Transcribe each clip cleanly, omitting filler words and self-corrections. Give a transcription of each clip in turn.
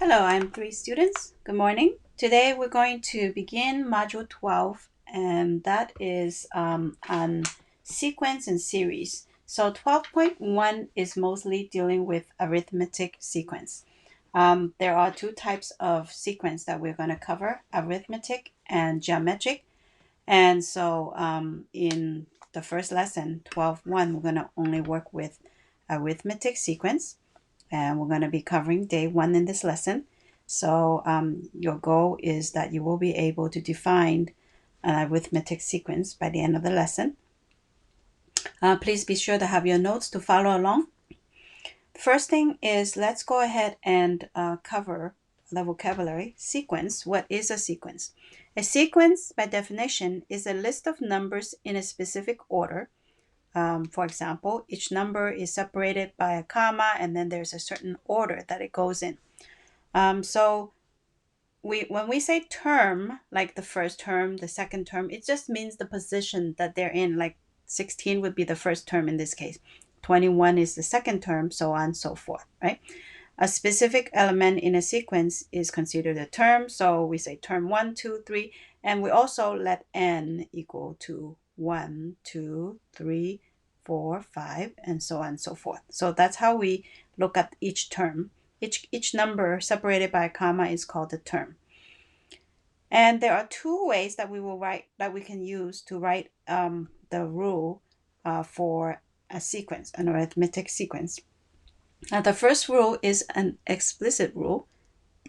Hello, IM3 students. Good morning. Today we're going to begin Module 12, and that is on sequence and series. So 12.1 is mostly dealing with arithmetic sequence. There are two types of sequence that we're going to cover, arithmetic and geometric. And so in the first lesson, 12.1, we're going to only work with arithmetic sequence. And we're going to be covering day 1 in this lesson. So your goal is that you will be able to define an arithmetic sequence by the end of the lesson. Please be sure to have your notes to follow along. First thing is, let's go ahead and cover the vocabulary. Sequence. What is a sequence? A sequence, by definition, is a list of numbers in a specific order. For example, each number is separated by a comma, and then there's a certain order that it goes in. So when we say term, like the first term, the second term, it just means the position that they're in. Like 16 would be the first term in this case. 21 is the second term, so on and so forth, right? A specific element in a sequence is considered a term. So we say term 1, 2, 3, and we also let n equal to 1, 2, 3, 4, 5, and so on and so forth. So that's how we look at each term. Each number separated by a comma is called a term. And there are two ways that we can use to write the rule for a sequence, an arithmetic sequence. Now, the first rule is an explicit rule.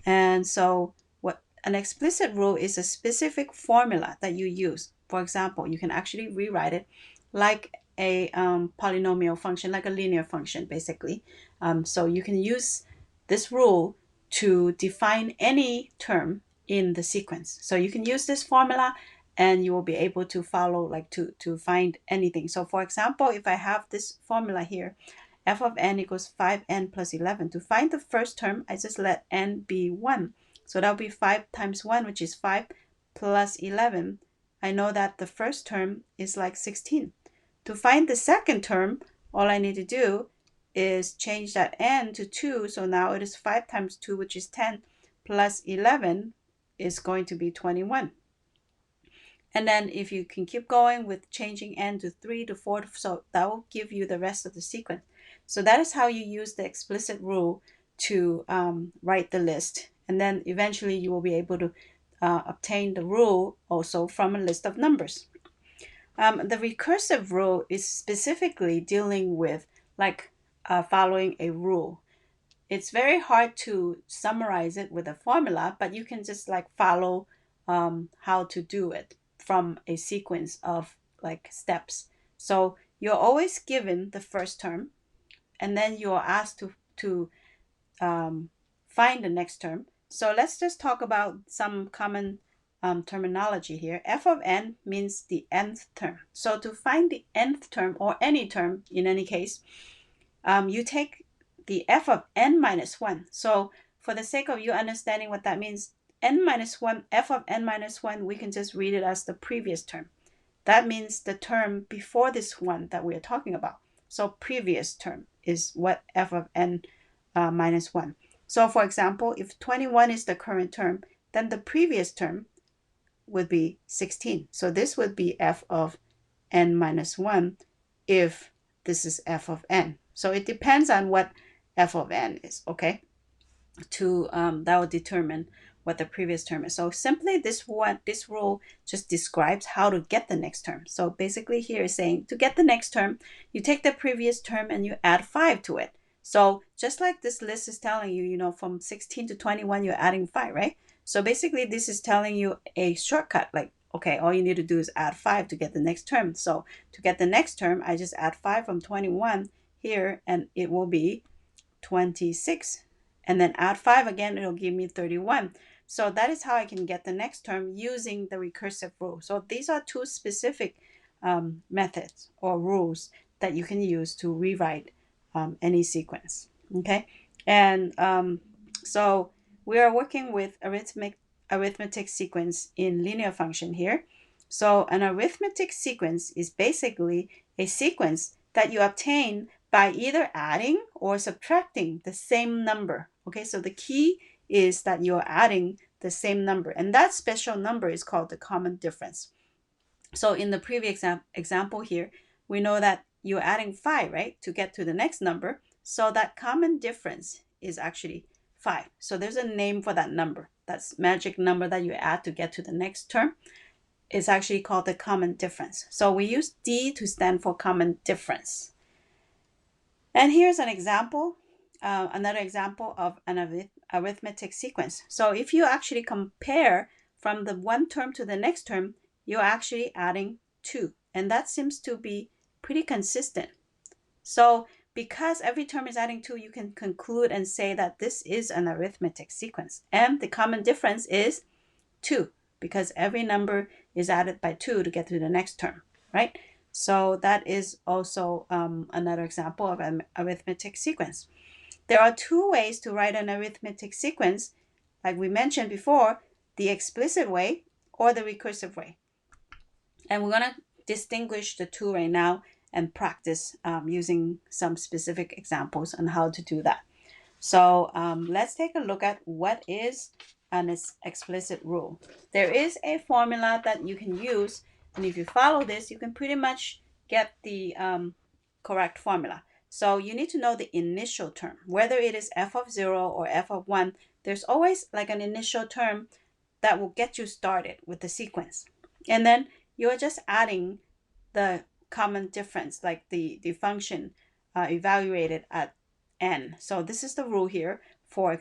And so what an explicit rule is a specific formula that you use. For example, you can actually rewrite it like a polynomial function, like a linear function, basically. So you can use this rule to define any term in the sequence. So you can use this formula and you will be able to follow, like to find anything. So for example, if I have this formula here, f of n equals 5n plus 11. To find the first term, I just let n be 1. So that'll be 5 times 1, which is 5, plus 11. I know that the first term is like 16. To find the second term, all I need to do is change that n to 2. So now it is 5 times 2, which is 10, plus 11 is going to be 21. And then if you can keep going with changing n to 3 to 4, so that will give you the rest of the sequence. So that is how you use the explicit rule to write the list. And then eventually you will be able to obtain the rule also from a list of numbers. The recursive rule is specifically dealing with like following a rule. It's very hard to summarize it with a formula, but you can just like follow how to do it from a sequence of like steps. So you're always given the first term, and then you're asked to find the next term. So let's just talk about some common terminology here. F of n means the nth term. So to find the nth term, or any term in any case, you take the f of n minus 1. So for the sake of you understanding what that means, n minus 1, f of n minus 1, we can just read it as the previous term. That means the term before this one that we are talking about. So previous term is what f of n minus 1. So for example, if 21 is the current term, then the previous term would be 16. So this would be f of n minus 1 if this is f of n. So it depends on what f of n is, okay? That will determine what the previous term is. So simply this rule just describes how to get the next term. So basically here is saying to get the next term, you take the previous term and you add 5 to it. So just like this list is telling you, from 16 to 21, you're adding 5, right? So basically this is telling you a shortcut, like, okay, all you need to do is add 5 to get the next term. So to get the next term, I just add 5 from 21 here, and it will be 26. And then add 5 again, it'll give me 31. So that is how I can get the next term using the recursive rule. So these are two specific methods or rules that you can use to rewrite any sequence. Okay, and so we are working with arithmetic sequence in linear function here. So an arithmetic sequence is basically a sequence that you obtain by either adding or subtracting the same number. Okay, so the key is that you're adding the same number, and that special number is called the common difference. So in the previous example here, we know that you're adding 5, right, to get to the next number. So that common difference is actually 5. So there's a name for that number. That's magic number that you add to get to the next term. Is actually called the common difference. So we use D to stand for common difference. And here's an example, another example of an arithmetic sequence. So if you actually compare from the one term to the next term, you're actually adding 2. And that seems to be pretty consistent. So because every term is adding 2, you can conclude and say that this is an arithmetic sequence. And the common difference is 2, because every number is added by 2 to get to the next term, right? So that is also another example of an arithmetic sequence. There are 2 ways to write an arithmetic sequence, like we mentioned before, the explicit way or the recursive way. And we're going to distinguish the 2 right now and practice using some specific examples on how to do that. So let's take a look at what is an explicit rule. There is a formula that you can use, and if you follow this, you can pretty much get the correct formula. So you need to know the initial term, whether it is f of 0 or f of 1. There's always like an initial term that will get you started with the sequence. And then you're just adding the common difference, like the function evaluated at n. So this is the rule here for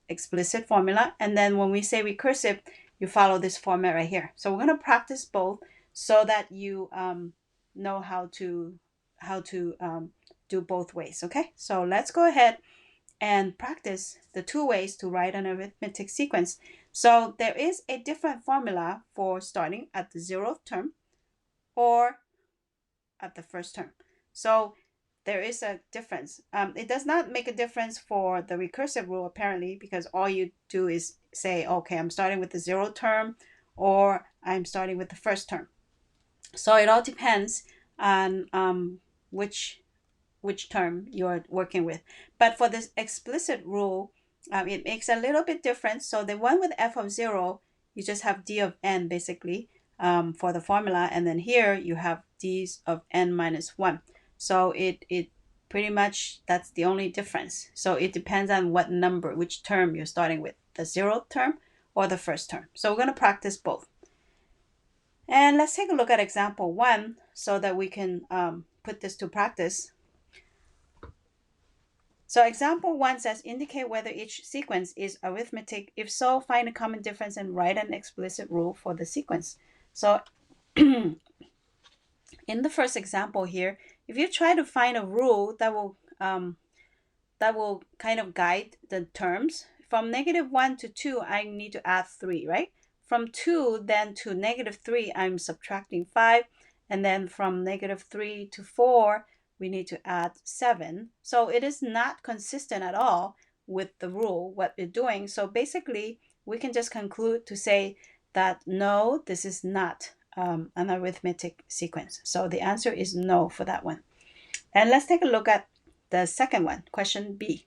explicit formula. And then when we say recursive, you follow this format right here. So we're going to practice both so that you know how to do both ways. Okay, so let's go ahead and practice the 2 ways to write an arithmetic sequence. So there is a different formula for starting at the 0th term or at the first term. So there is a difference. It does not make a difference for the recursive rule, apparently, because all you do is say, okay, I'm starting with the 0th term or I'm starting with the first term. So it all depends on which term you're working with. But for this explicit rule, it makes a little bit different. So the one with f of 0, you just have d of n basically for the formula. And then here you have d's of n minus 1. So it pretty much, that's the only difference. So it depends on what number, which term you're starting with, the 0th term or the first term. So we're going to practice both. And let's take a look at example 1 so that we can put this to practice. So example 1 says, indicate whether each sequence is arithmetic. If so, find a common difference and write an explicit rule for the sequence. So in the first example here, if you try to find a rule that will kind of guide the terms, from -1 to 2, I need to add 3, right? From 2 then to -3, I'm subtracting 5. And then from -3 to 4, we need to add 7. So it is not consistent at all with the rule, what we're doing. So basically, we can just conclude to say that no, this is not an arithmetic sequence. So the answer is no for that one. And let's take a look at the second one, question B.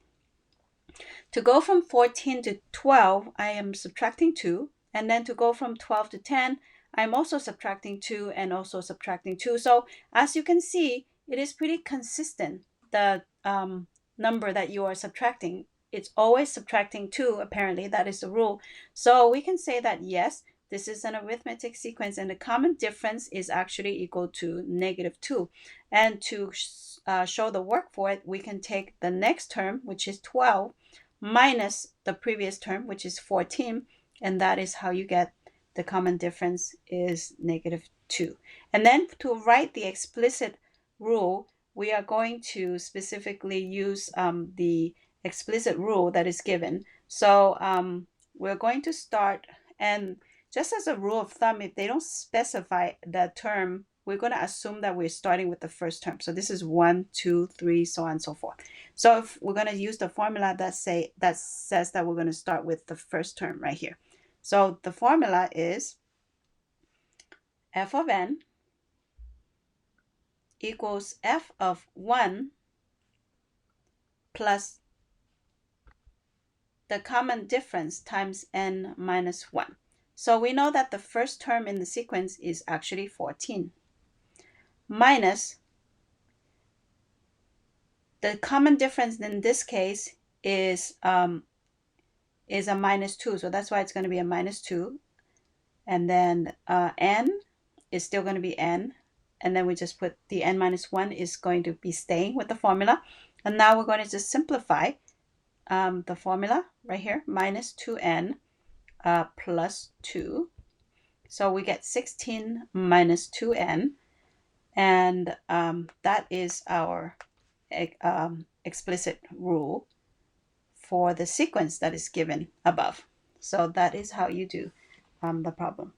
To go from 14 to 12, I am subtracting 2. And then to go from 12 to 10, I'm also subtracting 2 and also subtracting 2. So as you can see, it is pretty consistent, the number that you are subtracting. It's always subtracting 2, apparently. That is the rule. So we can say that, yes, this is an arithmetic sequence, and the common difference is actually equal to -2. And to show the work for it, we can take the next term, which is 12, minus the previous term, which is 14, and that is how you get the common difference is -2. And then to write the explicit rule, we are going to specifically use the explicit rule that is given. So we're going to start, and just as a rule of thumb, if they don't specify the term, we're going to assume that we're starting with the first term. So this is 1, 2, 3, so on and so forth. So if we're going to use the formula that says that we're going to start with the first term right here. So the formula is f of n equals f of 1 plus the common difference times n minus 1. So we know that the first term in the sequence is actually 14 minus the common difference in this case is a minus 2. So that's why it's going to be a minus 2. And then n is still going to be n. And then we just put the n minus 1 is going to be staying with the formula. And now we're going to just simplify the formula right here, minus 2n plus 2. So we get 16 minus 2n. And that is our explicit rule for the sequence that is given above. So that is how you do the problem.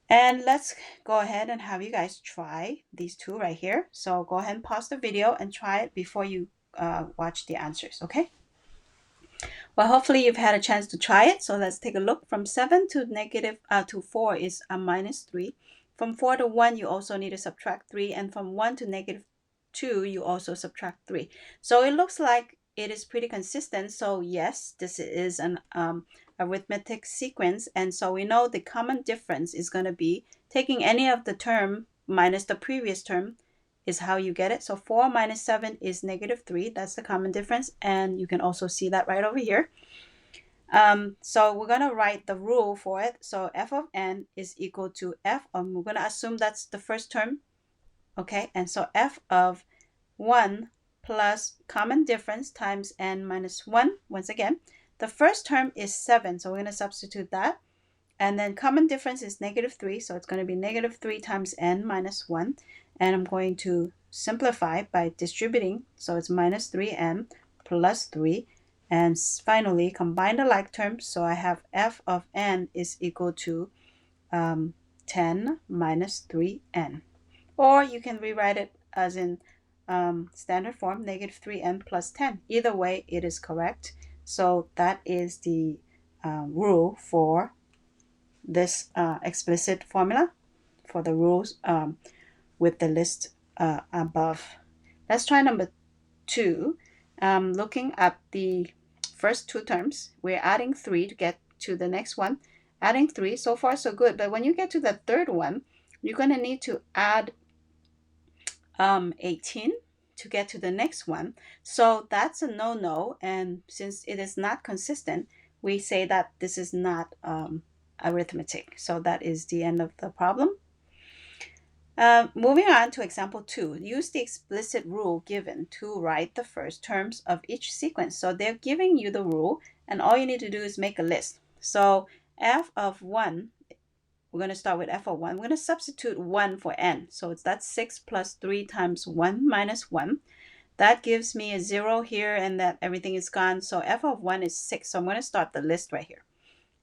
And let's go ahead and have you guys try these two right here. So go ahead and pause the video and try it before you watch the answers, okay? Well, hopefully you've had a chance to try it. So let's take a look. From 7 to 4 is a minus 3. From 4 to 1, you also need to subtract 3. And from 1 to negative 2, you also subtract 3. So it looks like it is pretty consistent. So yes, this is an arithmetic sequence. And so we know the common difference is going to be taking any of the term minus the previous term is how you get it. So 4 minus 7 is negative 3. That's the common difference. And you can also see that right over here. So we're going to write the rule for it. So f of n is equal to f of, we're going to assume that's the first term. Okay, and so f of 1 plus common difference times n minus 1. Once again, the first term is 7. So we're going to substitute that. And then common difference is negative 3. So it's going to be negative 3 times n minus 1. And I'm going to simplify by distributing. So it's minus 3n plus 3. And finally, combine the like terms. So I have f of n is equal to 10 minus 3n. Or you can rewrite it as in standard form, negative 3n plus 10. Either way, it is correct. So that is the rule for this explicit formula for the rules with the list above. Let's try number 2. Looking at the first two terms, we're adding 3 to get to the next one. Adding 3, so far so good. But when you get to the third one, you're going to need to add 18 to get to the next one. So that's a no-no. And since it is not consistent, we say that this is not arithmetic. So that is the end of the problem. Moving on to example 2, use the explicit rule given to write the first terms of each sequence. So they're giving you the rule, and all you need to do is make a list. So f of 1, we're going to start with f of 1. We're going to substitute 1 for n. So that's 6 plus 3 times 1 minus 1. That gives me a 0 here, and that everything is gone. So f of 1 is 6. So I'm going to start the list right here.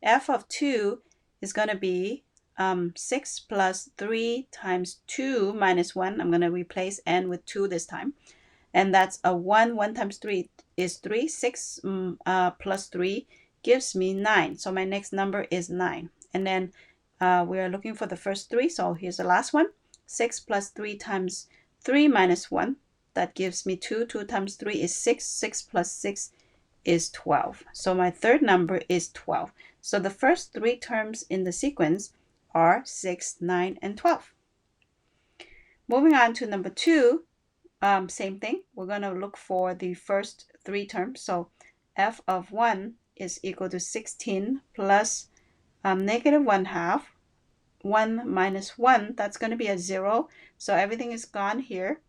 F of 2 is going to be 6 plus 3 times 2 minus 1. I'm going to replace n with 2 this time. And that's a 1. 1 times 3 is 3. 6 plus 3 gives me 9. So my next number is 9. And then we are looking for the first 3. So here's the last one. 6 plus 3 times 3 minus 1. That gives me 2. 2 times 3 is 6. 6 plus 6 is 12. So my third number is 12. So the first 3 terms in the sequence are 6, 9, and 12. Moving on to number 2, same thing. We're going to look for the first 3 terms. So f of 1 is equal to 16 plus negative 1/2. 1 minus 1, that's going to be a 0. So everything is gone here.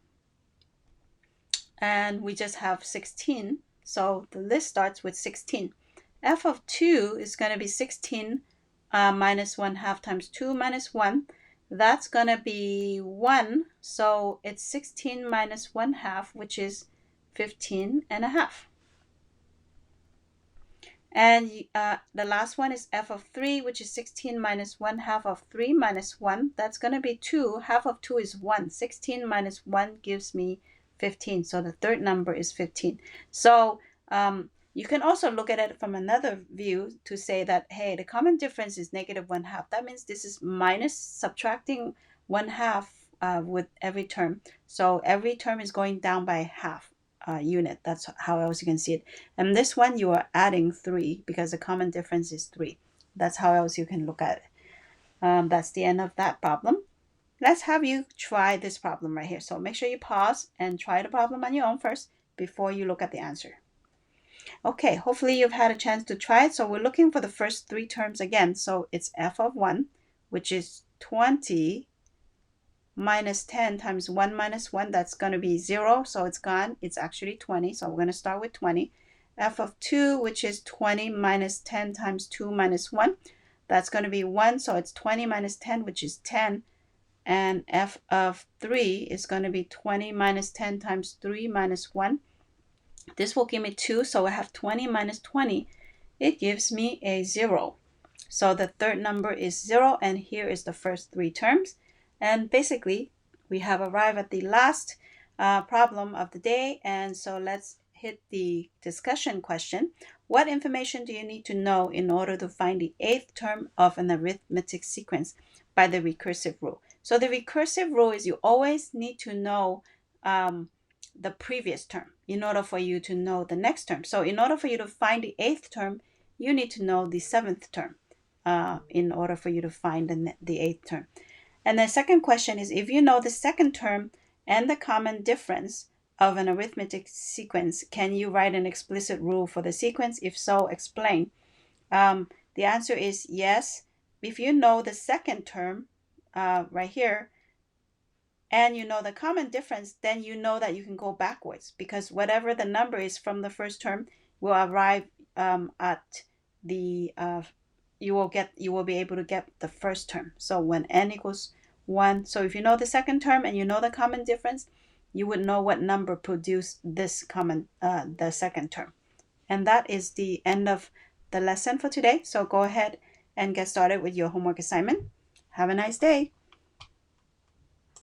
And we just have 16. So the list starts with 16. F of 2 is going to be 16 minus 1/2 times 2 minus 1. That's going to be 1. So it's 16 minus 1/2, which is 15.5. And the last one is f of 3, which is 16 minus 1/2 of 3 minus 1. That's going to be 2. Half of 2 is 1. 16 minus 1 gives me 15. So the third number is 15. So you can also look at it from another view to say that, hey, the common difference is negative 1/2. That means this is minus subtracting 1/2 with every term. So every term is going down by half. unit. That's how else you can see it. And this one, you are adding 3 because the common difference is 3. That's how else you can look at it. That's the end of that problem. Let's have you try this problem right here. So make sure you pause and try the problem on your own first before you look at the answer. Okay, hopefully you've had a chance to try it. So we're looking for the first 3 terms again. So it's f of 1, which is 20 minus 10 times 1 minus 1. That's going to be 0, so it's gone. It's actually 20, so we're going to start with 20. F of 2, which is 20 minus 10 times 2 minus 1. That's going to be 1, so it's 20 minus 10, which is 10. And f of 3 is going to be 20 minus 10 times 3 minus 1. This will give me 2, so I have 20 minus 20. It gives me a 0. So the third number is 0, and here is the first 3 terms. And basically, we have arrived at the last problem of the day. And so let's hit the discussion question. What information do you need to know in order to find the 8th term of an arithmetic sequence by the recursive rule? So the recursive rule is you always need to know the previous term in order for you to know the next term. So in order for you to find the 8th term, you need to know the 7th term in order for you to find the 8th term. And the second question is, if you know the second term and the common difference of an arithmetic sequence, can you write an explicit rule for the sequence? If so, explain. The answer is yes. If you know the second term right here, and you know the common difference, then you know that you can go backwards, because whatever the number is from the first term will arrive at the you will be able to get the first term. So when n equals 1, so if you know the second term and you know the common difference, you would know what number produced this common the second term. And that is the end of the lesson for today. So go ahead and get started with your homework assignment. Have a nice day.